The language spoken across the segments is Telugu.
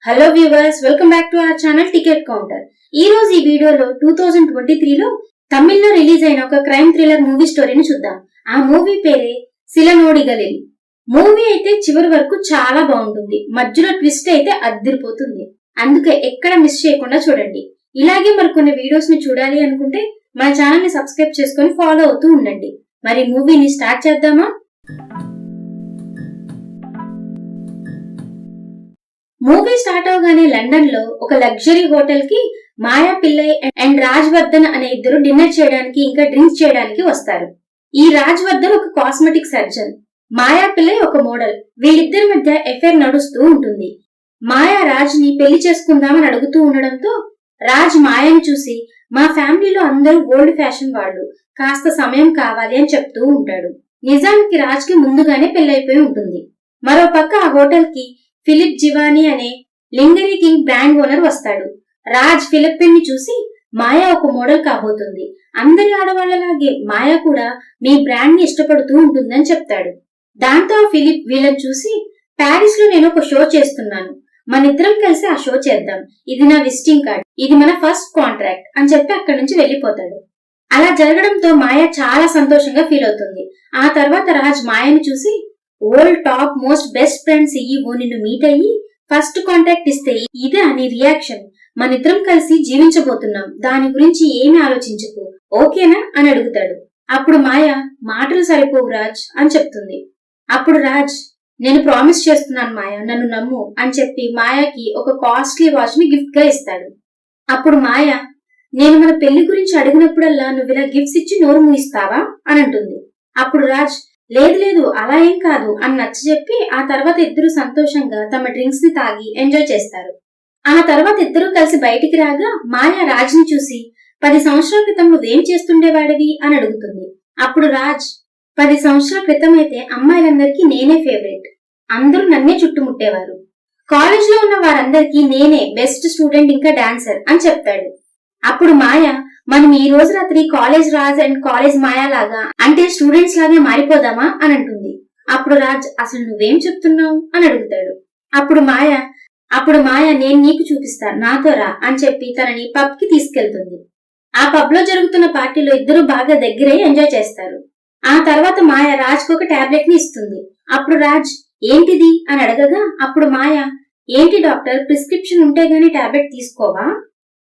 Hello viewers, welcome back to our channel ticket counter. ఈ రోజు ఈ వీడియోలో 2023లో తమిళ్లో రిలీజ్ అయిన ఒక క్రైమ్ థ్రిల్లర్ మూవీ స్టోరీని చూద్దాం. ఆ మూవీ పేరే సిలనోడిగలిల్. మూవీ అయితే చివరి వరకు చాలా బాగుంటుంది. మధ్యలో ట్విస్ట్ అయితే అద్దిరిపోతుంది. అందుకే ఎక్కడ మిస్ చేయకుండా చూడండి. ఇలాగే మరికొన్ని వీడియోస్ ని చూడాలి అనుకుంటే మన ఛానల్ ని సబ్స్క్రైబ్ చేసుకుని ఫాలో అవుతూ ఉండండి. మరి మూవీని స్టార్ట్ చేద్దామా? మూవీ స్టార్ట్ అవగానే లండన్ లో ఒక లగ్జరీ హోటల్ కి మాయా పిల్లై అండ్ రాజ్ వర్ధన్ అనే ఇద్దరు డిన్నర్ చేయడానికి ఇంకా డ్రింక్స్ చేయడానికి వస్తారు. ఈ రాజ్ వర్ధన్ ఒక కాస్మెటిక్ సర్జన్, మాయా పిల్లై ఒక మోడల్. వీళ్ళిద్దరి మధ్య ఎఫైర్ నడుస్తూ ఉంటుంది. మాయా రాజ్ ని పెళ్లి చేసుకుందామని అడుగుతూ ఉండడంతో రాజ్ మాయని చూసి మా ఫ్యామిలీలో అందరూ ఓల్డ్ ఫ్యాషన్ వాళ్ళు, కాస్త సమయం కావాలి అని చెప్తూ ఉంటాడు. నిజానికి రాజ్ కి ముందుగానే పెళ్లైపోయి ఉంటుంది. మరో పక్క ఆ హోటల్ కి ఫిలిప్ జివానీ అనే లింగరీ కింగ్ బ్రాండ్ ఓనర్ వస్తాడు. రాజ్ ఫిలిప్ ని చూసి మాయా ఒక మోడల్ కాబోతుంది, అందరి ఆడవాళ్లలాగే మాయా కూడా మీ బ్రాండ్ ని ఇష్టపడుతూ ఉంటుందని చెప్తాడు. దాంతో ఫిలిప్ వీళ్ళని చూసి ప్యారిస్ లో నేను ఒక షో చేస్తున్నాను, మనిద్దరం కలిసి ఆ షో చేద్దాం, ఇది నా విజిటింగ్ కార్డ్, ఇది మన ఫస్ట్ కాంట్రాక్ట్ అని చెప్పి అక్కడి నుంచి వెళ్లిపోతాడు. అలా జరగడంతో మాయా చాలా సంతోషంగా ఫీల్ అవుతుంది. ఆ తర్వాత రాజ్ మాయని చూసి old top most best friend CEO నిన్ను మీట్ అయ్యి ఫస్ట్ కాంటాక్ట్ ఇస్తే ఇదే అని రియాక్షన్, మనిద్దరం కలిసి జీవించబోతున్నాం, దాని గురించి ఏమి ఆలోచించకు, ఓకేనా అని అడుగుతాడు. అప్పుడు మాయ మాటలు సరిపోవు రాజ్ అని చెప్తుంది. అప్పుడు రాజ్ నేను ప్రామిస్ చేస్తున్నాను మాయా, నన్ను నమ్ము అని చెప్పి మాయాకి ఒక కాస్ట్లీ వాచ్ ని గిఫ్ట్ గా ఇస్తాడు. అప్పుడు మాయ నేను మన పెళ్లి గురించి అడిగినప్పుడల్లా నువ్వు ఇలా గిఫ్ట్స్ ఇచ్చి నోరు మూయిస్తావా అని అంటుంది. అప్పుడు రాజ్ లేదు లేదు అలా ఏం కాదు అని నచ్చ చెప్పి ఆ తర్వాత ఇద్దరు సంతోషంగా తమ డ్రింక్స్ ని తాగి ఎంజాయ్ చేస్తారు. ఆ తర్వాత ఇద్దరు కలిసి బయటికి రాగా మాయా రాజ్ ని చూసి 10 సంవత్సరాల క్రితం నువ్వేం చేస్తుండేవాడివి అని అడుగుతుంది. అప్పుడు రాజ్ 10 సంవత్సరాల క్రితం అయితే అమ్మాయిలందరికీ నేనే ఫేవరెట్, అందరూ నన్నే చుట్టుముట్టేవారు, కాలేజ్ లో ఉన్న వారందరికీ నేనే బెస్ట్ స్టూడెంట్ ఇంకా డాన్సర్ అని చెప్తాడు. అప్పుడు మాయా మనం ఈ రోజు రాత్రి కాలేజ్ రాజ్ అండ్ కాలేజ్ మాయా లాగా అంటే స్టూడెంట్స్ లాగా మారిపోదామా అని అంటుంది. అప్పుడు రాజ్ అసలు నువ్వేం చెప్తున్నావు అని అడుగుతాడు. అప్పుడు మాయ నేను నీకు చూపిస్తాను, నాతో రా అని చెప్పి తనని పబ్ కి తీసుకెళ్తుంది. ఆ పబ్ లో జరుగుతున్న పార్టీలో ఇద్దరు బాగా దగ్గరై ఎంజాయ్ చేస్తారు. ఆ తర్వాత మాయ రాజ్ కు ఒక టాబ్లెట్ ని ఇస్తుంది. అప్పుడు రాజ్ ఏంటిది అని అడగగా అప్పుడు మాయ ఏంటి డాక్టర్, ప్రిస్క్రిప్షన్ ఉంటే గానీ టాబ్లెట్ తీసుకోవా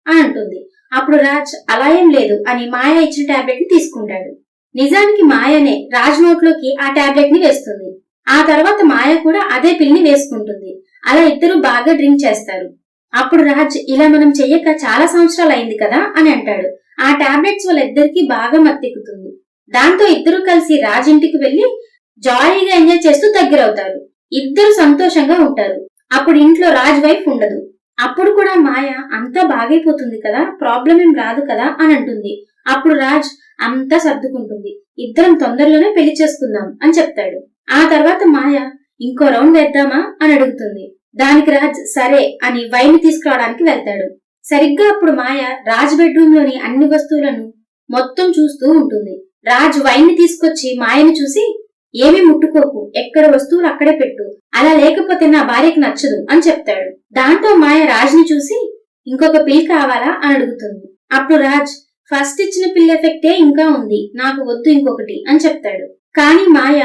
అని అంటుంది. అప్పుడు రాజ్ అలా ఏం లేదు అని మాయ ఇచ్చిన టాబ్లెట్ ని తీసుకుంటాడు. నిజానికి మాయనే రాజ్ నోట్లోకి ఆ టాబ్లెట్ ని వేస్తుంది. ఆ తర్వాత మాయ కూడా అదే పిల్ ని వేసుకుంటుంది. అలా ఇద్దరు బాగా డ్రింక్ చేస్తారు. అప్పుడు రాజ్ ఇలా మనం చెయ్యక చాలా సంవత్సరాలు అయింది కదా అని అంటాడు. ఆ టాబ్లెట్స్ వాళ్ళిద్దరికి బాగా మత్తెక్కుతుంది. దాంతో ఇద్దరు కలిసి రాజ్ ఇంటికి వెళ్లి జాలీగా ఎంజాయ్ చేస్తూ దగ్గరవుతారు. ఇద్దరు సంతోషంగా ఉంటారు. అప్పుడు ఇంట్లో రాజ్ వైఫ్ ఉండదు. అప్పుడు కూడా మాయ అంతా బాగైపోతుంది కదా, ప్రాబ్లం ఏం రాదు కదా అని అంటుంది. అప్పుడు రాజ్ అంతా సర్దుకుంటుంది, ఇద్దరం తొందరలోనే పెళ్లి చేసుకుందాం అని చెప్తాడు. ఆ తర్వాత మాయ ఇంకో రౌండ్ వేద్దామా అని అడుగుతుంది. దానికి రాజ్ సరే అని వైన్ తీసుకురావడానికి వెళ్తాడు. సరిగ్గా అప్పుడు మాయ రాజ్ బెడ్రూమ్ లోని అన్ని వస్తువులను మొత్తం చూస్తూ ఉంటుంది. రాజ్ వైన్ ని తీసుకొచ్చి మాయని చూసి ఏమీ ముట్టుకోకు, ఎక్కడ వస్తువులు అక్కడే పెట్టు, అలా లేకపోతే నా భార్యకి నచ్చదు అని చెప్తాడు. దాంతో మాయ రాజ్ ని చూసి ఇంకొక పిల్ కావాలా అని అడుగుతుంది. అప్పుడు రాజ్ ఫస్ట్ ఇచ్చిన పిల్ ఎఫెక్టే ఇంకా ఉంది, నాకు వద్దు ఇంకొకటి అని చెప్తాడు. కానీ మాయ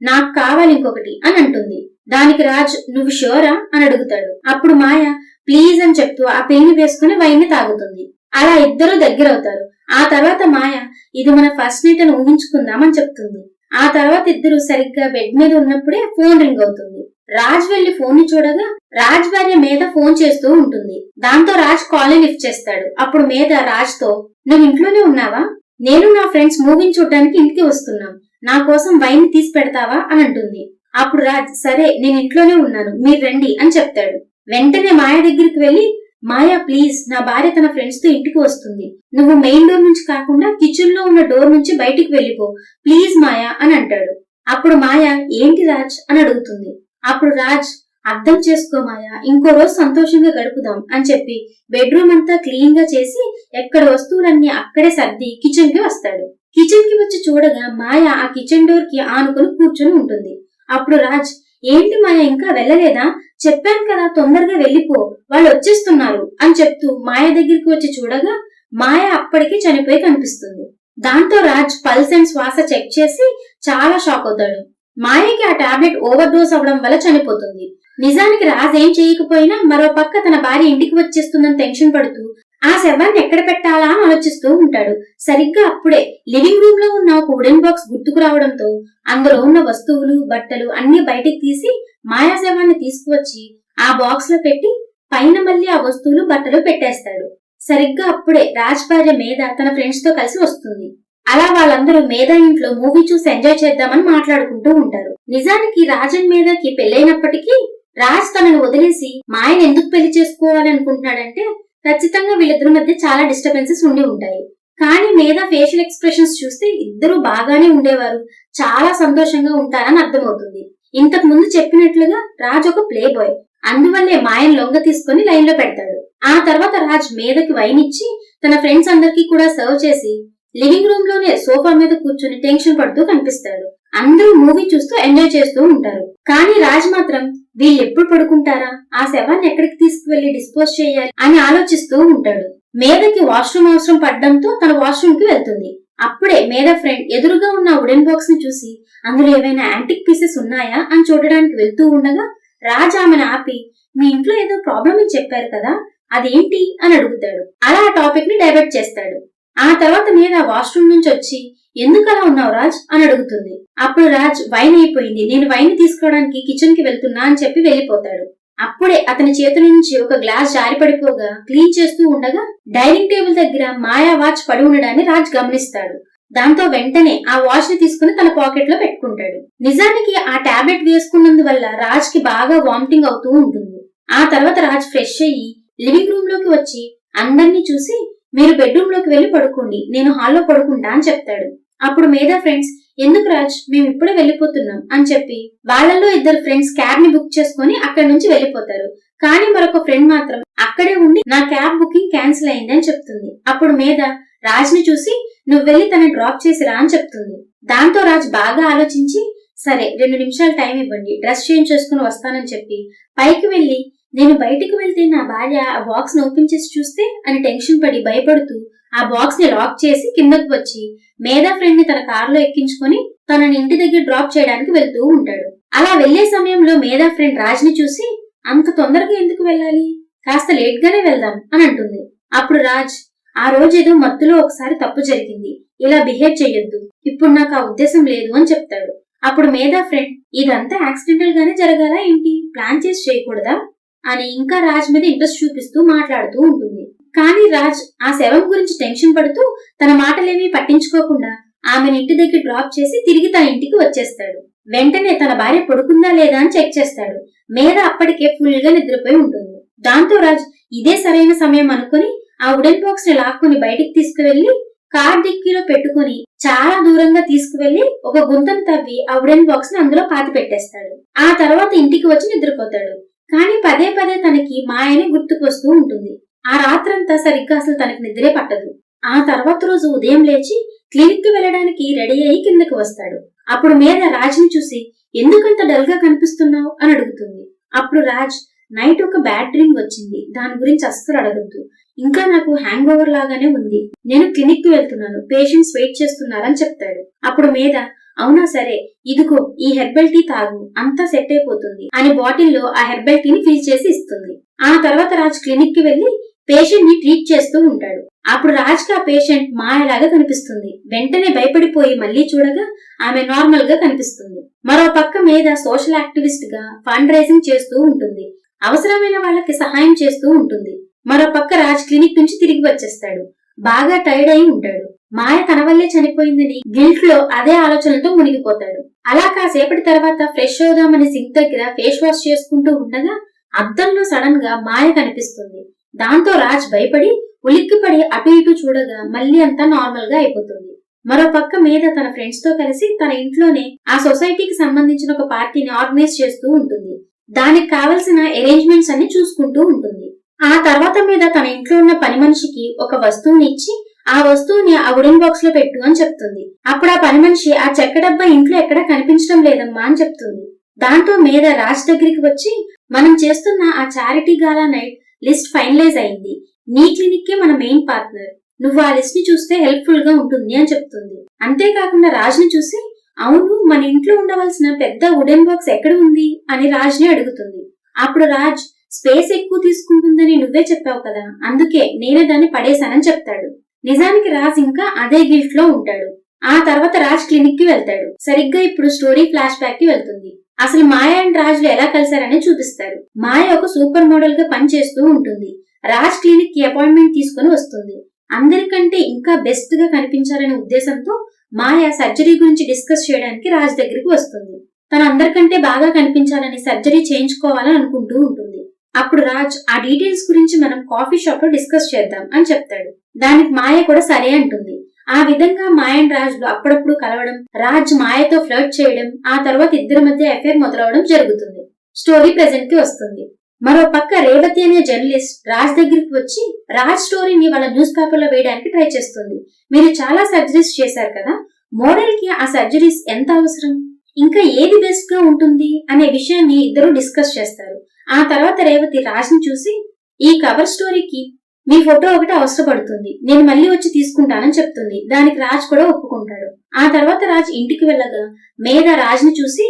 నాకు కావాలి ఇంకొకటి అని అంటుంది. దానికి రాజ్ నువ్వు షూరా అని అడుగుతాడు. అప్పుడు మాయ ప్లీజ్ అని చెప్తూ ఆ పిల్ ని వేసుకుని వైన్ ని తాగుతుంది. అలా ఇద్దరు దగ్గరవుతారు. ఆ తర్వాత మాయ ఇది మన ఫస్ట్ నైట్ అని ఊహించుకుందామని చెప్తుంది. ఆ తర్వాత ఇద్దరు సరిగ్గా బెడ్ మీద ఉన్నప్పుడే ఫోన్ రింగ్ అవుతుంది. రాజ్ వెళ్లి ఫోన్ ని చూడగా రాజ్ భార్య మేధ ఫోన్ చేస్తూ ఉంటుంది. దాంతో రాజ్ కాల్ ని లిఫ్ట్ చేస్తాడు. అప్పుడు మేధ రాజ్ తో నువ్వు ఇంట్లోనే ఉన్నావా, నేను నా ఫ్రెండ్స్ మూవీని చూడడానికి ఇంటికి వస్తున్నాం, నా కోసం వైన్ ని తీసి పెడతావా అని అంటుంది. అప్పుడు రాజ్ సరే నేను ఇంట్లోనే ఉన్నాను, మీరు రండి అని చెప్తాడు. వెంటనే మాయ దగ్గరికి వెళ్లి మాయా ప్లీజ్, నా భార్య తన ఫ్రెండ్స్ తో ఇంటికి వస్తుంది, నువ్వు మెయిన్ డోర్ నుంచి కాకుండా కిచెన్ లో ఉన్న డోర్ నుంచి బయటికి వెళ్లిపో ప్లీజ్ మాయా అని అంటాడు. అప్పుడు మాయ ఏంటి రాజ్ అని అడుగుతుంది. అప్పుడు రాజ్ అర్థం చేసుకో మాయా, ఇంకో రోజు సంతోషంగా గడుపుదాం అని చెప్పి బెడ్రూమ్ అంతా క్లీన్ గా చేసి ఎక్కడ వస్తువులన్నీ అక్కడే సర్ది కిచెన్ కి వస్తాడు. కిచెన్ కి వచ్చి చూడగా మాయ ఆ కిచెన్ డోర్ కి ఆనుకుని కూర్చుని ఉంటుంది. అప్పుడు రాజ్ ఏంటి మాయ ఇంకా వెళ్ళలేదా, చెప్పాను కదా తొందరగా వెళ్ళిపో, వాళ్ళు వచ్చేస్తున్నారు అని చెప్తూ మాయ దగ్గరికి వచ్చి చూడగా మాయ అప్పటికే చనిపోయి కనిపిస్తుంది. దాంతో రాజ్ పల్స్ అండ్ శ్వాస చెక్ చేసి చాలా షాక్ అవుతాడు. మాయకి ఆ టాబ్లెట్ ఓవర్ డోస్ అవడం వల్ల చనిపోతుంది. నిజానికి రాజ్ ఏం చేయకపోయినా మరో పక్క తన భార్య ఇంటికి వచ్చేస్తుందని టెన్షన్ పడుతూ ఆ శవాన్ని ఎక్కడ పెట్టాలా అని ఆలోచిస్తూ ఉంటాడు. సరిగ్గా అప్పుడే లివింగ్ రూమ్ లో ఉన్న ఒక వుడెన్ బాక్స్ గుర్తుకు రావడంతో అందులో ఉన్న వస్తువులు బట్టలు అన్ని బయటికి తీసి మాయా శవాన్ని తీసుకువచ్చి ఆ బాక్స్ లో పెట్టి పైన మళ్ళీ ఆ వస్తువులు బట్టలు పెట్టేస్తాడు. సరిగ్గా అప్పుడే రాజ్ భార్య మేధ తన ఫ్రెండ్స్ తో కలిసి వస్తుంది. అలా వాళ్ళందరూ మేధ ఇంట్లో మూవీ చూసి ఎంజాయ్ చేద్దామని మాట్లాడుకుంటూ ఉంటారు. నిజానికి రాజ్ అండ్ మేధకి పెళ్లైనప్పటికీ రాజ్ తనను వదిలేసి మాయను ఎందుకు పెళ్లి చేసుకోవాలనుకుంటున్నాడంటే ఖచ్చితంగా వీళ్ళిద్దరి మధ్య చాలా డిస్టర్బెన్సెస్ ఉండి ఉంటాయి. కానీ మేధ ఫేషియల్ ఎక్స్ప్రెషన్స్ చూస్తే ఇద్దరు బాగానే ఉండేవారు, చాలా సంతోషంగా ఉంటారని అర్థమవుతుంది. ఇంతకు ముందు చెప్పినట్లుగా రాజ్ ఒక ప్లే బాయ్, అందువల్లే మాయను లొంగ తీసుకుని లైన్ లో పెడతాడు. ఆ తర్వాత రాజ్ మేధకి వైన్ ఇచ్చి తన ఫ్రెండ్స్ అందరికీ కూడా సర్వ్ చేసి లివింగ్ రూమ్ లోనే సోఫా మీద కూర్చొని టెన్షన్ పడుతూ కనిపిస్తాడు. అందరూ మూవీ చూస్తూ ఎంజాయ్ చేస్తూ ఉంటారు. కానీ రాజ్ మాత్రం వీళ్ళెప్పుడు పడుకుంటారా, ఆ శవాన్ని ఎక్కడికి తీసుకువెళ్లి డిస్పోజ్ చేయాలి అని ఆలోచిస్తూ ఉంటాడు. మేధకి వాష్రూమ్ అవసరం పడ్డంతో తన వాష్రూమ్ కి వెళ్తుంది. అప్పుడే మేధ ఫ్రెండ్ ఎదురుగా ఉన్న వుడెన్ బాక్స్ ని చూసి అందులో ఏవైనా యాంటిక్ పీసెస్ ఉన్నాయా అని చూడడానికి వెళ్తూ ఉండగా రాజ్ ఆమెను ఆపి మీ ఇంట్లో ఏదో ప్రాబ్లం అని చెప్పారు కదా, అదేంటి అని అడుగుతాడు. అలా ఆ టాపిక్ ని డైవర్ట్ చేస్తాడు. ఆ తర్వాత మేధ వాష్రూమ్ నుంచి వచ్చి ఎందుకు అలా ఉన్నావు రాజ్ అని అడుగుతుంది. అప్పుడు రాజ్ వైన్ అయిపోయింది, నేను వైన్ తీసుకోవడానికి కిచెన్ కి వెళ్తున్నా అని చెప్పి వెళ్లిపోతాడు. అప్పుడే అతని చేతుల నుంచి ఒక గ్లాస్ జారి పడిపోగా క్లీన్ చేస్తూ ఉండగా డైనింగ్ టేబుల్ దగ్గర మాయా వాచ్ పడి ఉండడాన్ని రాజ్ గమనిస్తాడు. దాంతో వెంటనే ఆ వాచ్ ని తీసుకుని తన పాకెట్ లో పెట్టుకుంటాడు. నిజానికి ఆ టాబ్లెట్ వేసుకున్నందువల్ల రాజ్ కి బాగా వామిటింగ్ అవుతూ ఉంటుంది. ఆ తర్వాత రాజ్ ఫ్రెష్ అయ్యి లివింగ్ రూమ్ లోకి వచ్చి అందరినీ చూసి మీరు బెడ్రూమ్ లోకి వెళ్లి పడుకోండి, నేను హాల్లో పడుకుంటా అని చెప్తాడు. అప్పుడు మేధా ఫ్రెండ్స్ ఎందుకు రాజ్ మేము ఇప్పుడే వెళ్లిపోతున్నాం అని చెప్పి వాళ్ళల్లో ఇద్దరు ఫ్రెండ్స్ క్యాబ్ ని బుక్ చేసుకుని అక్కడి నుంచి వెళ్లిపోతారు. కానీ మరొక ఫ్రెండ్ మాత్రం అక్కడే ఉండి నా క్యాబ్ బుకింగ్ క్యాన్సిల్ అయింది అని చెప్తుంది. అప్పుడు మేధ రాజ్ ని చూసి నువ్వు వెళ్లి తనని డ్రాప్ చేసిరా అని చెప్తుంది. దాంతో రాజ్ బాగా ఆలోచించి సరే 2 నిమిషాలు టైం ఇవ్వండి, డ్రెస్ చేంజ్ చేసుకుని వస్తానని చెప్పి పైకి వెళ్లి నేను బయటికి వెళ్తే నా భార్య ఆ బాక్స్ ని ఓపెన్ చేసి చూస్తే అని టెన్షన్ పడి భయపడుతూ ఆ బాక్స్ ని లాక్ చేసి కిందకు వచ్చి మేధా ఫ్రెండ్ ని తన కారులో ఎక్కించుకొని తనని ఇంటి దగ్గర డ్రాప్ చేయడానికి వెళ్తూ ఉంటాడు. అలా వెళ్లే సమయంలో మేధా ఫ్రెండ్ రాజ్ ని చూసి అంత తొందరగా ఎందుకు వెళ్ళాలి, కాస్త లేట్ గానే వెళ్దాం అని అంటుంది. అప్పుడు రాజ్ ఆ రోజు ఏదో మత్తులో ఒకసారి తప్పు జరిగింది, ఇలా బిహేవ్ చెయ్యొద్దు, ఇప్పుడు నాకు ఆ ఉద్దేశం లేదు అని చెప్తాడు. అప్పుడు మేధా ఫ్రెండ్ ఇదంతా యాక్సిడెంటల్ గానే జరగాలా ఏంటి, ప్లాన్ చేసి చేయకూడదా అని ఇంకా రాజ్ మీద ఇంట్రెస్ట్ చూపిస్తూ మాట్లాడుతూ ఉంటుంది. కానీ రాజ్ ఆ శవం గురించి టెన్షన్ పడుతూ తన మాటలేమీ పట్టించుకోకుండా ఆమెను ఇంటి దగ్గర డ్రాప్ చేసి తిరిగి తన ఇంటికి వచ్చేస్తాడు. వెంటనే తన భార్య పడుకుందా లేదా అని చెక్ చేస్తాడు. మేధ అప్పటికే ఫుల్ గా నిద్రపోయి ఉంటుంది. దాంతో రాజ్ ఇదే సరైన సమయం అనుకుని ఆ వుడెన్ బాక్స్ ని లాక్కుని బయటికి తీసుకువెళ్లి కార్ డిక్కీలో పెట్టుకుని చాలా దూరంగా తీసుకువెళ్లి ఒక గుంతను తవ్వి ఆ వుడెన్ బాక్స్ ని అందులో పాతి పెట్టేస్తాడు. ఆ తర్వాత ఇంటికి వచ్చి నిద్రపోతాడు. కానీ పదే పదే తనకి మాయనే గుర్తుకు వస్తూ ఉంటుంది. ఆ రాత్రంతా సరిగ్గా అసలు తనకి నిద్రే పట్టదు. ఆ తర్వాత రోజు ఉదయం లేచి క్లినిక్ కి వెళ్లడానికి రెడీ అయ్యి కిందకి వస్తాడు. అప్పుడు మేధ రాజ్ ని చూసి ఎందుకంత డల్ గా కనిపిస్తున్నావు అని అడుగుతుంది. అప్పుడు రాజ్ నైట్ ఒక బ్యాడ్ డ్రీమ్ వచ్చింది, దాని గురించి అస్సలు అడగద్దు, ఇంకా నాకు హ్యాంగ్ ఓవర్ లాగానే ఉంది, నేను క్లినిక్ కి వెళ్తున్నాను, పేషెంట్స్ వెయిట్ చేస్తున్నారని చెప్తాడు. అప్పుడు మేధ అవునా సరే ఇదిగో ఈ హెర్బల్ టీ తాగు, అంతా సెట్ అయిపోతుంది అని బాటిల్లో ఆ హెర్బల్ టీని ఫిల్ చేసి ఇస్తుంది. ఆ తర్వాత రాజ్ క్లినిక్ కి వెళ్లి పేషెంట్ ని ట్రీట్ చేస్తూ ఉంటాడు. అప్పుడు రాజ్ కి ఆ పేషెంట్ మాయలాగా కనిపిస్తుంది. వెంటనే భయపడిపోయి మళ్లీ చూడగా ఆమె నార్మల్ గా కనిపిస్తుంది. మరో పక్క మీద సోషల్ యాక్టివిస్ట్ గా ఫండ్ రైజింగ్ చేస్తూ ఉంటుంది, అవసరమైన వాళ్ళకి సహాయం చేస్తూ ఉంటుంది. మరో పక్క రాజ్ క్లినిక్ నుంచి తిరిగి వచ్చేస్తాడు. బాగా టైర్డ్ అయి ఉంటాడు. మాయ తన వల్లే చనిపోయిందని గిల్ట్ లో అదే ఆలోచనలతో మునిగిపోతాడు. అలా కాసేపటి తర్వాత ఫ్రెష్ అవుదామని సింక్ దగ్గర ఫేస్ వాష్ చేసుకుంటూ ఉండగా అద్దంలో సడన్ గా మాయ కనిపిస్తుంది. దాంతో రాజ్ భయపడి ఉలిక్కిపడి అటు ఇటు చూడగా మళ్లీ అంతా నార్మల్ గా అయిపోతుంది. మరో పక్క మీద తన ఫ్రెండ్స్ తో కలిసి తన ఇంట్లోనే ఆ సొసైటీకి సంబంధించిన ఒక పార్టీని ఆర్గనైజ్ చేస్తూ ఉంటుంది. దానికి కావలసిన అరేంజ్మెంట్స్ అన్ని చూసుకుంటూ ఉంటుంది. ఆ తర్వాత మీద తన ఇంట్లో ఉన్న పని మనిషికి ఒక వస్తువుని ఇచ్చి ఆ వస్తువుని ఆ వుడెన్ బాక్స్ లో పెట్టు అని చెప్తుంది. అప్పుడు ఆ పని మనిషి ఆ చెక్క డబ్బా ఇంట్లో ఎక్కడా కనిపించడం లేదమ్మా అని చెప్తుంది. దాంతో మీద రాజ్ దగ్గరికి వచ్చి మనం చేస్తున్న ఆ చారిటీ గాలా నైట్ లిస్ట్ ఫైనలైజ్ అయింది. నీ క్లినిక్కే మన మెయిన్ పార్ట్నర్. నువ్వు ఆ లిస్ట్ ని చూస్తే హెల్ప్ఫుల్ గా ఉంటుంది అని చెప్తుంది. అంతేకాకుండా రాజ్ ని చూసి అవును మన ఇంట్లో ఉండవలసిన పెద్ద వుడెన్ బాక్స్ ఎక్కడ ఉంది అని రాజ్ ని అడుగుతుంది. అప్పుడు రాజ్ స్పేస్ ఎక్కువ తీసుకుంటుందని నువ్వే చెప్పావు కదా, అందుకే నేనే దాన్ని పడేశానని చెప్తాడు. నిజానికి రాజ్ ఇంకా అదే గిల్ట్ లో ఉంటాడు. ఆ తర్వాత రాజ్ క్లినిక్ కి వెళ్తాడు. సరిగ్గా ఇప్పుడు స్టోరీ ఫ్లాష్ బ్యాక్ కి వెళ్తుంది. అసలు మాయ అండ్ రాజ్ ఎలా కలిశారని చూపిస్తారు. మాయ ఒక సూపర్ మోడల్ గా పనిచేస్తూ ఉంటుంది. రాజ్ క్లినిక్ కి అపాయింట్మెంట్ తీసుకుని వస్తుంది. అందరికంటే ఇంకా బెస్ట్ గా కనిపించాలనే ఉద్దేశంతో మాయ సర్జరీ గురించి డిస్కస్ చేయడానికి రాజ్ దగ్గరికి వస్తుంది. తను అందరికంటే బాగా కనిపించాలని సర్జరీ చేయించుకోవాలని అనుకుంటూ ఉంటుంది. అప్పుడు రాజ్ ఆ డీటెయిల్స్ గురించి మనం కాఫీ షాప్ లో డిస్కస్ చేద్దాం అని చెప్తాడు. దానికి మాయ కూడా సరే అంటుంది. ఆ విధంగా మాయ అండ్ రాజ్ లో అప్పుడప్పుడు కలవడం, రాజ్ మాయతో ఫ్లర్ట్ చేయడం, ఆ తర్వాత ఇద్దరి మధ్య అఫేర్ మొదలవడం జరుగుతుంది. స్టోరీ ప్రెజెంట్ కి వస్తుంది. మరో పక్క రేవతి అనే జర్నలిస్ట్ రాజ్ దగ్గరికి వచ్చి రాజ్ స్టోరీని వాళ్ళ న్యూస్ పేపర్ లో వేయడానికి ట్రై చేస్తుంది. మీరు చాలా సర్జరీస్ చేశారు కదా, మోడల్ కి ఆ సర్జరీస్ ఎంత అవసరం, ఇంకా ఏది బెస్ట్ గా ఉంటుంది అనే విషయాన్ని ఇద్దరు డిస్కస్ చేస్తారు. ఆ తర్వాత రేవతి రాజ్ ని చూసి ఈ కవర్ స్టోరీకి మీ ఫోటో ఒకటి అవసరపడుతుంది, నేను మళ్ళీ వచ్చి తీసుకుంటానని చెప్తుంది. దానికి రాజ్ కూడా ఒప్పుకుంటాడు. ఆ తర్వాత రాజ్ ఇంటికి వెళ్ళగా మేధ రాజ్ ని చూసి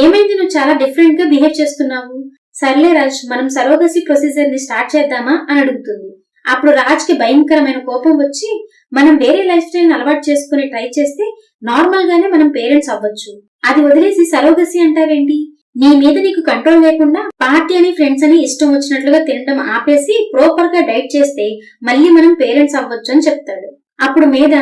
ఏమైంది, నువ్వు చాలా డిఫరెంట్ గా బిహేవ్ చేస్తున్నావు. సర్లే రాజ్, మనం సరోగసీ ప్రొసీజర్ ని స్టార్ట్ చేద్దామా అని అడుగుతుంది. అప్పుడు రాజ్ కి భయంకరమైన కోపం వచ్చి మనం వేరే లైఫ్ స్టైల్ అలవాటు చేసుకుని ట్రై చేస్తే నార్మల్ గానే మనం పేరెంట్స్ అవ్వచ్చు, అది వదిలేసి సరోగసీ అంటావేంటి, నీ మీద నీకు కంట్రోల్ లేకుండా పార్టీ అని ఫ్రెండ్స్ అని ఇష్టం వచ్చినట్లుగా తినడం ఆపేసి ప్రాపర్ గా డైట్ చేస్తే మళ్ళీ మనం పేరెంట్స్ అవ్వచ్చు అని చెప్తాడు. అప్పుడు మీద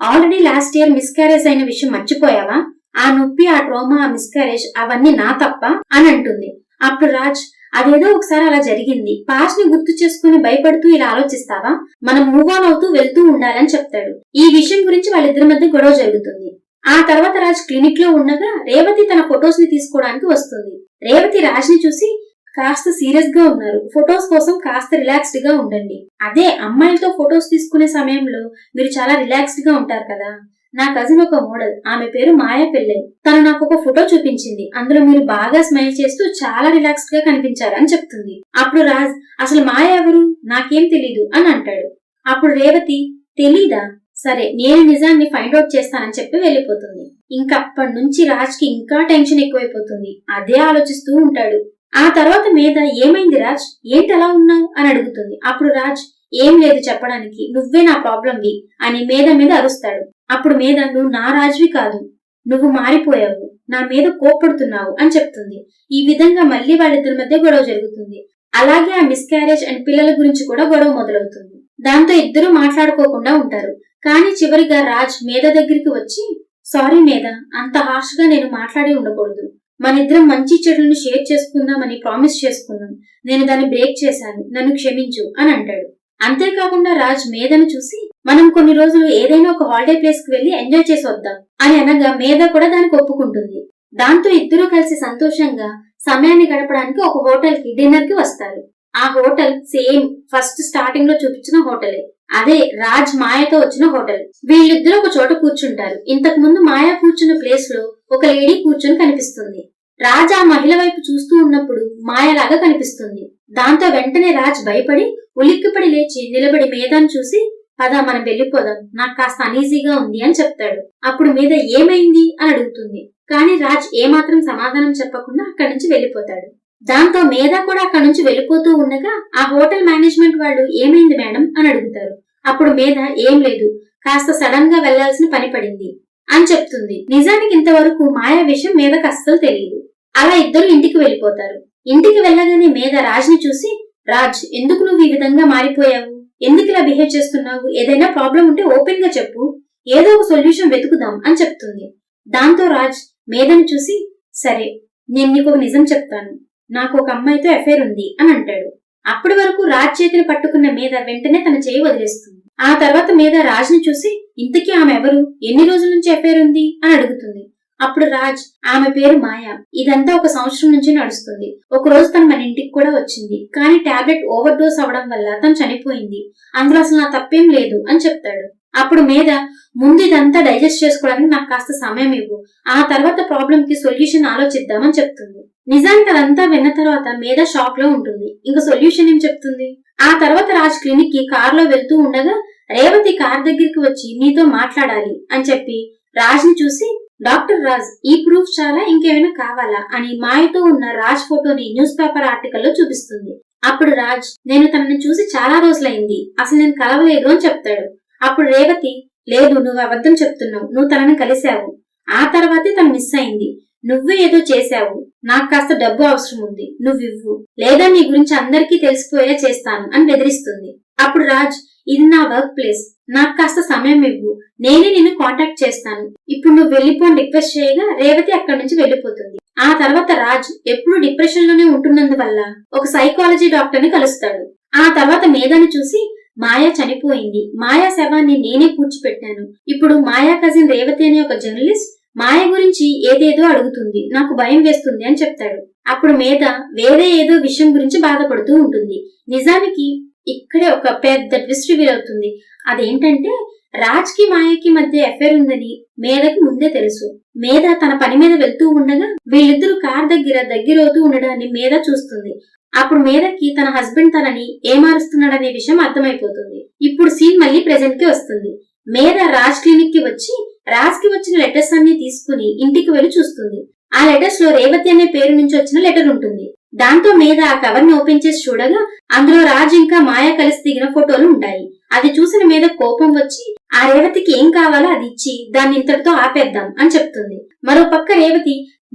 ఆల్రెడీ లాస్ట్ ఇయర్ మిస్క్యారేజ్ అయిన విషయం మర్చిపోయావా, ఆ నొప్పి, ఆ ట్రోమా, ఆ మిస్క్యారేజ్ అవన్నీ నా తప్ప అని అంటుంది. అప్పుడు రాజ్ అదేదో ఒకసారి అలా జరిగింది, పాస్ట్ ని గుర్తు చేసుకుని భయపడుతూ ఇలా ఆలోచిస్తావా, మనం మూవ్ ఆన్ అవుతూ వెళ్తూ ఉండాలని చెప్తాడు. ఈ విషయం గురించి వాళ్ళిద్దరి మధ్య గొడవ జరుగుతుంది. ఆ తర్వాత రాజ్ క్లినిక్ లో ఉండగా రేవతి తన ఫొటోస్ ని తీసుకోవడానికి వస్తుంది. రేవతి రాజ్ ని చూసి కాస్త సీరియస్ గా ఉన్నారు, ఫొటోస్ కోసం కాస్త రిలాక్స్డ్ గా ఉండండి. అదే అమ్మాయిలతో ఫొటోస్ తీసుకునే సమయంలో మీరు చాలా రిలాక్స్డ్ గా ఉంటారు కదా. నా కజిన్ ఒక మోడల్, ఆమె పేరు మాయా పిల్లై, తను నాకు ఒక ఫోటో చూపించింది, అందులో మీరు బాగా స్మైల్ చేస్తూ చాలా రిలాక్స్డ్ గా కనిపించారు అని చెప్తుంది. అప్పుడు రాజ్ అసలు మాయ ఎవరు, నాకేం తెలీదు అని అంటాడు. అప్పుడు రేవతి తెలీదా, సరే నేను నిజాన్ని ఫైండ్ అవుట్ చేస్తానని చెప్పి వెళ్లిపోతుంది. ఇంకప్పటి నుంచి రాజ్ కి ఇంకా టెన్షన్ ఎక్కువైపోతుంది. అదే ఆలోచిస్తూ ఉంటాడు. ఆ తర్వాత మీద ఏమైంది రాజ్, ఏంటి అలా ఉన్నావు అని అడుగుతుంది. అప్పుడు రాజ్ ఏం లేదు చెప్పడానికి, నువ్వే నా ప్రాబ్లంవి అని మీద అరుస్తాడు. అప్పుడు మీద నువ్వు నా రాజ్వి కాదు, నువ్వు మారిపోయావు, నా మీద కోప్పడుతున్నావు అని చెప్తుంది. ఈ విధంగా మళ్ళీ వాళ్ళిద్దరి మధ్య గొడవ జరుగుతుంది. అలాగే ఆ మిస్క్యారేజ్ అండ్ పిల్లల గురించి కూడా గొడవ మొదలవుతుంది. దాంతో ఇద్దరు మాట్లాడుకోకుండా ఉంటారు. కానీ చివరిగా రాజ్ మేధ దగ్గరికి వచ్చి సారీ మేధ, అంత హార్ష్ గా నేను మాట్లాడి ఉండకూడదు, మనిద్దరం మంచి చెడులను షేర్ చేసుకుందామని ప్రామిస్ చేసుకున్నాం, నేను దాన్ని బ్రేక్ చేశాను, నన్ను క్షమించు అని అంటాడు. అంతేకాకుండా రాజ్ మేధను చూసి మనం కొన్ని రోజులు ఏదైనా ఒక హాలిడే ప్లేస్ కి వెళ్లి ఎంజాయ్ చేసి వద్దాం అని అనగా మేధ కూడా దానికి ఒప్పుకుంటుంది. దాంతో ఇద్దరూ కలిసి సంతోషంగా సమయాన్ని గడపడానికి ఒక హోటల్ కి డిన్నర్ కి వస్తారు. ఆ హోటల్ సేమ్ ఫస్ట్ స్టార్టింగ్ లో చూపించిన హోటలే, అదే రాజ్ మాయతో వచ్చిన హోటల్. వీళ్ళిద్దరూ ఒక చోట కూర్చుంటారు. ఇంతకు ముందు మాయ కూర్చున్న ప్లేస్ లో ఒక లేడీ కూర్చుని కనిపిస్తుంది. రాజ్ ఆ మహిళ వైపు చూస్తూ ఉన్నప్పుడు మాయలాగా కనిపిస్తుంది. దాంతో వెంటనే రాజ్ భయపడి ఉలిక్కిపడి లేచి నిలబడి మేధాను చూసి పద మనం వెళ్లిపోదాం, నాకు కాస్త అనీజీగా ఉంది అని చెప్తాడు. అప్పుడు మీద ఏమైంది అని అడుగుతుంది. కానీ రాజ్ ఏమాత్రం సమాధానం చెప్పకుండా అక్కడి నుంచి వెళ్లిపోతాడు. దాంతో మేధ కూడా అక్కడి నుంచి వెళ్లిపోతూ ఉండగా ఆ హోటల్ మేనేజ్మెంట్ వాళ్ళు ఏమైంది మేడం అని అడుగుతారు. అప్పుడు మేధ ఏం లేదు, కాస్త సడన్ గా వెళ్లాల్సిన పని పడింది అని చెప్తుంది. నిజానికి ఇంతవరకు మాయా విషయం మేధకు అస్సలు తెలియదు. అలా ఇద్దరు ఇంటికి వెళ్లిపోతారు. ఇంటికి వెళ్ళగానే మేధ రాజ్ ని చూసి రాజ్ ఎందుకు నువ్వు ఈ విధంగా మారిపోయావు, ఎందుకు ఇలా బిహేవ్ చేస్తున్నావు, ఏదైనా ప్రాబ్లం ఉంటే ఓపెన్ గా చెప్పు, ఏదో ఒక సొల్యూషన్ వెతుకుదాం అని చెప్తుంది. దాంతో రాజ్ మేధను చూసి సరే నేను నీకు ఒక నిజం చెప్తాను, నాకు ఒక అమ్మాయితో అఫైర్ ఉంది అని అంటాడు. అప్పటి వరకు రాజ్ చేతిని పట్టుకున్న మేధ వెంటనే తన చేయి వదిలేస్తుంది. ఆ తర్వాత మేధ రాజ్ ని చూసి ఇంతకీ ఆమె ఎవరు, ఎన్ని రోజుల నుంచి అఫైర్ ఉంది అని అడుగుతుంది. అప్పుడు రాజ్ ఆమె పేరు మాయ, ఇదంతా ఒక సంవత్సరం నుంచి నడుస్తుంది. ఒక రోజు తను మన ఇంటికి కూడా వచ్చింది, కానీ టాబ్లెట్ ఓవర్ డోస్ అవడం వల్ల తను చనిపోయింది, అందులో అసలు నా తప్పేం లేదు అని చెప్తాడు. అప్పుడు మేధ ముందు ఇదంతా డైజెస్ట్ చేసుకోవడానికి నాకు కాస్త సమయం ఇవ్వు, ఆ తర్వాత ప్రాబ్లం కి సొల్యూషన్ ఆలోచిద్దామని చెప్తుంది. నిజానికి అదంతా విన్న తర్వాత మేధ షాక్ లో ఉంటుంది. ఇంకా సొల్యూషన్ ఏం చెప్తుంది? ఆ తర్వాత రాజ్ క్లినిక్ కి కార్ లో వెళ్తూ ఉండగా రేవతి కార్ దగ్గరికి వచ్చి నీతో మాట్లాడాలి అని చెప్పి రాజ్ ని చూసి, డాక్టర్ రాజ్, ఈ ప్రూఫ్ చాలా, ఇంకేమైనా కావాలా అని మాయతో ఉన్న రాజ్ ఫోటోని న్యూస్ పేపర్ ఆర్టికల్ లో చూపిస్తుంది. అప్పుడు రాజ్, నేను తనని చూసి చాలా రోజులైంది, అసలు నేను కలవలేదు అని చెప్తాడు. అప్పుడు రేవతి, లేదు, నువ్వు అబద్ధం చెప్తున్నావు, నువ్వు తనని కలిశావు, ఆ తర్వాతే తను మిస్ అయింది, నువ్వే ఏదో చేశావు, నాకు కాస్త డబ్బు అవసరం ఉంది, నువ్వివ్వు, లేదా నీ గురించి అందరికీ తెలిసిపోయేలా చేస్తాను అని బెదిరిస్తుంది. అప్పుడు రాజ్, ఇది నా వర్క్ ప్లేస్, నాకు కాస్త సమయం ఇవ్వు, నేనే నిన్ను కాంటాక్ట్ చేస్తాను, ఇప్పుడు నువ్వు వెళ్ళిపోని రిక్వెస్ట్ చేయగా రేవతి అక్కడి నుంచి వెళ్లిపోతుంది. ఆ తర్వాత రాజ్ ఎప్పుడు డిప్రెషన్ లోనే ఉంటున్నందువల్ల ఒక సైకాలజీ డాక్టర్ ని కలుస్తాడు. ఆ తర్వాత మేధని చూసి, మాయా చనిపోయింది, మాయా శవాన్ని నేనే పూడ్చిపెట్టాను, ఇప్పుడు మాయా కజిన్ రేవతి అనే ఒక జర్నలిస్ట్ మాయ గురించి ఏదేదో అడుగుతుంది, నాకు భయం వేస్తుంది అని చెప్తాడు. అప్పుడు మేధ వేరే ఏదో విషయం గురించి బాధపడుతూ ఉంటుంది. నిజానికి ఇక్కడే ఒక పెద్ద ట్విస్ట్ రివీల్ అవుతుంది. అదేంటంటే రాజ్ కి మాయకి మధ్య అఫైర్ ఉందని మేధకి ముందే తెలుసు. మేధ తన పని మీద వెళ్తూ ఉండగా వీళ్ళిద్దరూ కార్ దగ్గరవుతూ ఉండడాన్ని మేధ చూస్తుంది. అప్పుడు మేధకి తన హస్బెండ్ తనని ఏమారుస్తున్నాడనే విషయం అర్థమైపోతుంది. ఇప్పుడు సీన్ మళ్ళీ ప్రెజెంట్ కి వస్తుంది. మేధ రాజ్ క్లినిక్ కి వచ్చి రాజ్ కి వచ్చిన లెటర్స్ అన్ని తీసుకుని ఇంటికి వెళ్లి చూస్తుంది. ఆ లెటర్స్ లో రేవతి అనే పేరు నుంచి వచ్చిన లెటర్ ఉంటుంది. దాంతో మేధ ఆ కవర్ ని ఓపెన్ చేసి చూడగా అందులో రాజ్ ఇంకా మాయ కలిసి దిగిన ఫోటోలు ఉంటాయి. అది చూసిన మేధ కోపం వచ్చి ఆ రేవతికి ఏం కావాలో అది ఇచ్చి దాన్ని ఇంతటితో ఆపేద్దాం అని చెప్తుంది. మరో పక్క రేవతి,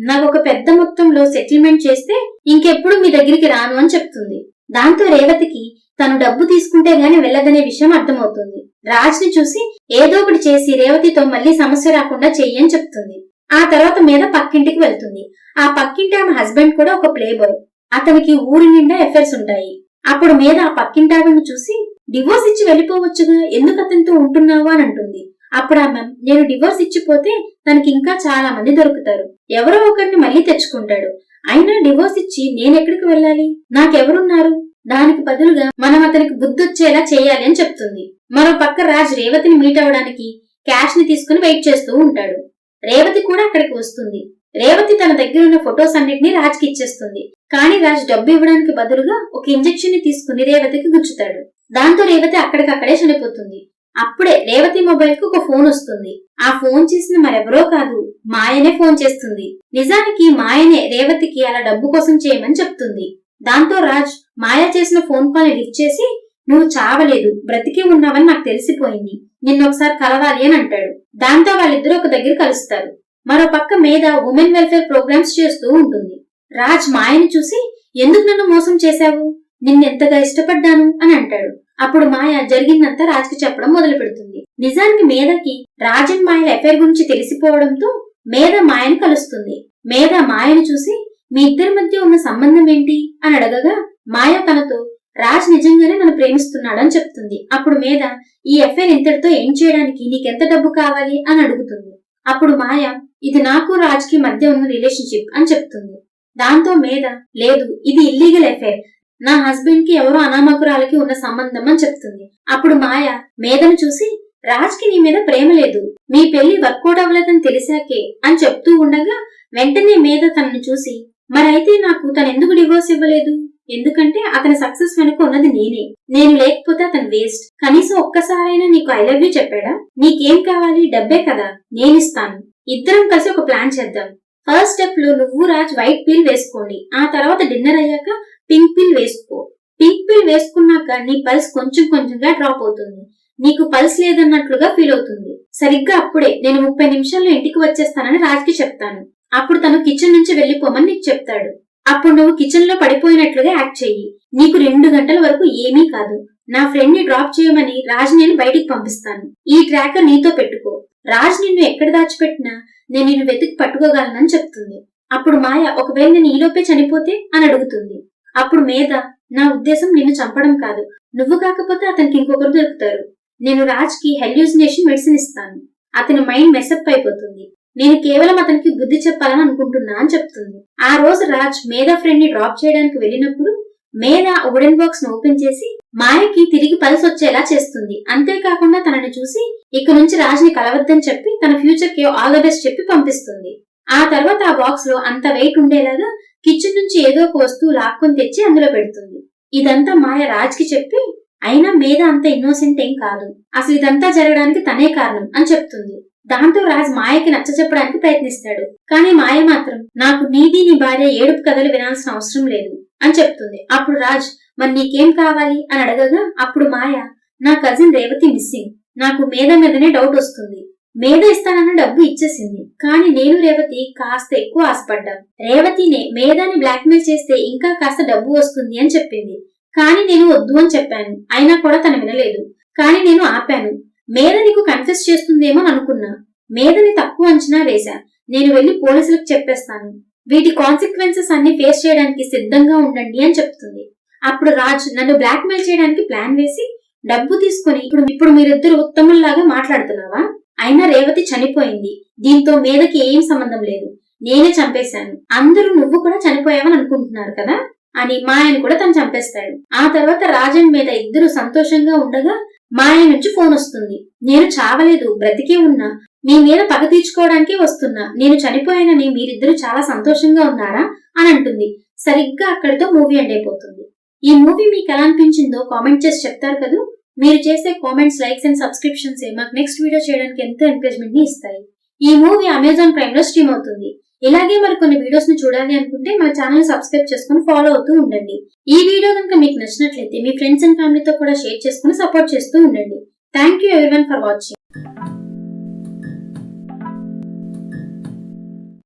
నాకు ఒక పెద్ద మొత్తంలో సెటిల్మెంట్ చేస్తే ఇంకెప్పుడు మీ దగ్గరికి రాను అని చెప్తుంది. దాంతో రేవతికి తను డబ్బు తీసుకుంటే గాని వెళ్లదనే విషయం అర్థమవుతుంది. రాజ్ ని చూసి ఏదో ఒకటి చేసి రేవతితో మళ్లీ సమస్య రాకుండా చెయ్యి అని చెప్తుంది. ఆ తర్వాత మేధ పక్కింటికి వెళ్తుంది. ఆ పక్కింటి ఆమె హస్బెండ్ కూడా ఒక ప్లే బాయ్, అతనికి ఊరి నిండా ఎఫైర్స్ ఉంటాయి. అప్పుడు మేధ ఆ పక్కింటి ఆవిడని చూసి, డివోర్స్ ఇచ్చి వెళ్లిపోవచ్చుగా, ఎందుకు అతనితో ఉంటున్నావు అని అంటుంది. అప్పుడు ఆమె, నేను డివోర్స్ ఇచ్చిపోతే తనకి ఇంకా చాలా మంది దొరుకుతారు, ఎవరో ఒకరిని మళ్లీ తెచ్చుకుంటాడు, అయినా డివోర్స్ ఇచ్చి నేనెక్కడికి వెళ్ళాలి, నాకెవరున్నారు, దానికి బదులుగా మనం అతనికి బుద్ధొచ్చేలా చేయాలి అని చెప్తుంది. మరో పక్క రాజ్ రేవతిని మీట్ అవడానికి క్యాష్ ని తీసుకుని వెయిట్ చేస్తూ ఉంటాడు. రేవతి కూడా అక్కడికి వస్తుంది. రేవతి తన దగ్గర ఉన్న ఫొటోస్ అన్నిటినీ రాజ్ కి ఇచ్చేస్తుంది. కానీ రాజ్ డబ్బు ఇవ్వడానికి బదులుగా ఒక ఇంజెక్షన్ ని తీసుకుని రేవతికి గుచ్చుతాడు. దాంతో రేవతి అక్కడికక్కడే చనిపోతుంది. అప్పుడే రేవతి మొబైల్ కు ఒక ఫోన్ వస్తుంది. ఆ ఫోన్ చేసిన మరెవరో కాదు, మాయనే ఫోన్ చేస్తుంది. నిజానికి మాయనే రేవతికి అలా డబ్బు కోసం చేయమని చెప్తుంది. దాంతో రాజ్ మాయ చేసిన ఫోన్ కాల్ ని లిఫ్ట్ చేసి, నువ్వు చావలేదు, బ్రతికి ఉన్నావని నాకు తెలిసిపోయింది, నిన్నొకసారి కలవాలి అని అంటాడు. దాంతో వాళ్ళిద్దరూ ఒక దగ్గర కలుస్తారు. మరో పక్క మేధ ఉమెన్ వెల్ఫేర్ ప్రోగ్రామ్స్ చేస్తూ ఉంటుంది. రాజ్ మాయని చూసి, ఎందుకు నన్ను మోసం చేశావు, నిన్నెంతగా ఇష్టపడ్డాను అని అంటాడు. అప్పుడు మాయ జరిగిందంతా రాజ్ కి చెప్పడం మొదలు పెడుతుంది. నిజానికి మేధకి రాజ్ అండ్ మాయల అఫైర్ గురించి తెలిసిపోవడంతో మేధ మాయని కలుస్తుంది. మేధ మాయని చూసి, మీ ఇద్దరి మధ్య ఉన్న సంబంధం ఏంటి అని అడగగా మాయ తనతో, రాజ్ నిజంగానే నన్ను ప్రేమిస్తున్నాడని చెప్తుంది. అప్పుడు మేధ, ఈ అఫైర్ ఇంతటితో ఏం చేయడానికి నీకెంత డబ్బు కావాలి అని అడుగుతుంది. అప్పుడు మాయ, ఇది నాకు రాజ్ కి మధ్య ఉన్న రిలేషన్షిప్ అని చెప్తుంది. దాంతో మేధ, లేదు, ఇది ఇల్లీగల్ అఫైర్, నా హస్బెండ్ కి ఎవరో అనామకురాలకి ఉన్న సంబంధం అని చెప్తుంది. అప్పుడు మాయ మేధను చూసి, రాజ్ కి నీ మీద ప్రేమ లేదు, మీ పెళ్లి వర్కౌట్ అవ్వలేదని తెలిసాకే అని చెప్తూ ఉండగా వెంటనే మేధ తనను చూసి, మరైతే నాకు తనెందుకు డివోర్స్ ఇవ్వలేదు, ఎందుకంటే అతని సక్సెస్ వెనుక ఉన్నది నేనే, నేను లేకపోతే అతను వేస్ట్, కనీసం ఒక్కసారైనా నీకు ఐ లవ్ యూ చెప్పాడా, నీకేం కావాలి, డబ్బే కదా, నేనిస్తాను, ఇద్దరం కలిసి ఒక ప్లాన్ చేద్దాం, ఫస్ట్ స్టెప్ లో నువ్వు రాజ్ వైట్ పిల్ వేసుకోండి, ఆ తర్వాత డిన్నర్ అయ్యాక పింక్ పిల్ వేసుకో, పింక్ పిల్ వేసుకున్నాక నీ పల్స్ కొంచెం కొంచెంగా డ్రాప్ అవుతుంది, నీకు పల్స్ లేదన్నట్లుగా ఫీల్ అవుతుంది, సరిగ్గా అప్పుడే నేను 30 నిమిషాల్లో ఇంటికి వచ్చేస్తానని రాజ్ కి చెప్తాను, అప్పుడు తను కిచెన్ నుంచి వెళ్లిపోమని నీకు చెప్తాడు, అప్పుడు నువ్వు కిచెన్ లో పడిపోయినట్లుగా యాక్ట్ చెయ్యి, నీకు 2 గంటల వరకు ఏమీ కాదు, నా ఫ్రెండ్ ని డ్రాప్ చేయమని రాజ్ నేను బయటికి పంపిస్తాను, ఈ ట్రాకర్ నీతో పెట్టుకో, రాజ్ నిన్ను ఎక్కడ దాచిపెట్టినా నేను నిన్ను వెతికి పట్టుకోగలనని చెప్తుంది. అప్పుడు మాయ, ఒకవేళ నేను ఈలోపే చనిపోతే అని అడుగుతుంది. అప్పుడు మేధ, నా ఉద్దేశం నిన్ను చంపడం కాదు, నువ్వు కాకపోతే అతనికి ఇంకొకరు దొరుకుతారు, నేను రాజ్ కి హెల్యూసినేషన్ మెడిసిన్ ఇస్తాను, అతని మైండ్ మెసప్ అయిపోతుంది, నేను కేవలం అతనికి బుద్ధి చెప్పాలని అనుకుంటున్నా అని చెప్తుంది. ఆ రోజు రాజ్ మేధ ఫ్రెండ్ ని డ్రాప్ చేయడానికి వెళ్ళినప్పుడు మేధ వుడెన్ బాక్స్ ను ఓపెన్ చేసి మాయకి తిరిగి పల్స్ వచ్చేలా చేస్తుంది. అంతేకాకుండా తనని చూసి ఇక నుంచి రాజ్ ని కలవద్దని చెప్పి తన ఫ్యూచర్ కి ఆల్ ద బెస్ట్ చెప్పి పంపిస్తుంది. ఆ తర్వాత ఆ బాక్స్ లో అంత వెయిట్ ఉండేలాగా కిచెన్ నుంచి ఏదో ఒక వస్తువు లాక్కొని తెచ్చి అందులో పెడుతుంది. ఇదంతా మాయ రాజ్ కి చెప్పి, అయినా మేధ అంత ఇన్నోసెంట్ ఏం కాదు, అసలు ఇదంతా జరగడానికి తనే కారణం అని చెప్తుంది. దాంతో రాజ్ మాయకి నచ్చ చెప్పడానికి ప్రయత్నిస్తాడు. కానీ మాయ మాత్రం నాకు నీది నీ భార్య ఏడుపు కథలు వినాల్సిన అవసరం లేదు అని చెప్తుంది. అప్పుడు రాజ్ మరి నీకేం కావాలి అని అడగగా అప్పుడు మాయ నా కజిన్ రేవతి మిస్సింగ్, నాకు మేధ మీదనే డౌట్ వస్తుంది. మేధ ఇస్తానన్న డబ్బు ఇచ్చేసింది, కానీ నేను రేవతి కాస్త ఎక్కువ ఆశపడ్డాం. రేవతినే మేధాని బ్లాక్మెయిల్ చేస్తే ఇంకా కాస్త డబ్బు వస్తుంది అని చెప్పింది. కానీ నేను వద్దు అని చెప్పాను, అయినా కూడా తను వినలేదు. కానీ నేను ఆపాను. మేధ నీకు కన్ఫెస్ చేస్తుందేమో అనుకున్నా. మేధని తక్కువ అంచనా వేశా. నేను వెళ్లి పోలీసులకు చెప్పేస్తాను, వీటి కాన్సిక్వెన్సెస్ అన్ని ఫేస్ చేయడానికి సిద్ధంగా ఉండండి అని చెప్తుంది. అప్పుడు రాజ్ నన్ను బ్లాక్మెయిల్ చేయడానికి ప్లాన్ వేసి డబ్బు తీసుకుని ఇప్పుడు మీరిద్దరు ఉత్తముల్లాగా మాట్లాడుతున్నావా? అయినా రేవతి చనిపోయింది, దీంతో మేధకి ఏం సంబంధం లేదు, నేనే చంపేశాను. అందరూ నువ్వు కూడా చనిపోయావని అనుకుంటున్నారు కదా అని మాయను కూడా తను చంపేస్తాడు. ఆ తర్వాత రాజన్ మీద ఇద్దరు సంతోషంగా ఉండగా మాయ నుంచి ఫోన్ వస్తుంది. నేను చావలేదు, బ్రతికే ఉన్నా, మీ మీద పగ తీర్చుకోవడానికే వస్తున్నా, నేను చనిపోయానని మీరిద్దరు చాలా సంతోషంగా ఉన్నారా అని అంటుంది. సరిగ్గా అక్కడితో మూవీ ఎండ్ అయిపోతుంది. ఈ మూవీ మీకు ఎలా అనిపించిందో కామెంట్ చేసి చెప్తారు కదా. మీరు చేసే కామెంట్స్, లైక్స్ అండ్ సబ్స్క్రిప్షన్స్ మాకు నెక్స్ట్ వీడియో చేయడానికి ఎంతో ఎంకరేజ్మెంట్ ని ఇస్తాయి. ఈ మూవీ అమెజాన్ ప్రైమ్ లో స్ట్రీమ్ అవుతుంది. ఇలాగే మరి కొన్ని వీడియోస్ ని చూడాలి అనుకుంటే మా ఛానల్ సబ్స్క్రైబ్ చేసుకుని ఫాలో అవుతూ ఉండండి. ఈ వీడియో కనుక మీకు నచ్చినట్లయితే మీ ఫ్రెండ్స్ అండ్ ఫ్యామిలీతో కూడా షేర్ చేసుకుని సపోర్ట్ చేస్తూ ఉండండి. Thank you everyone for watching.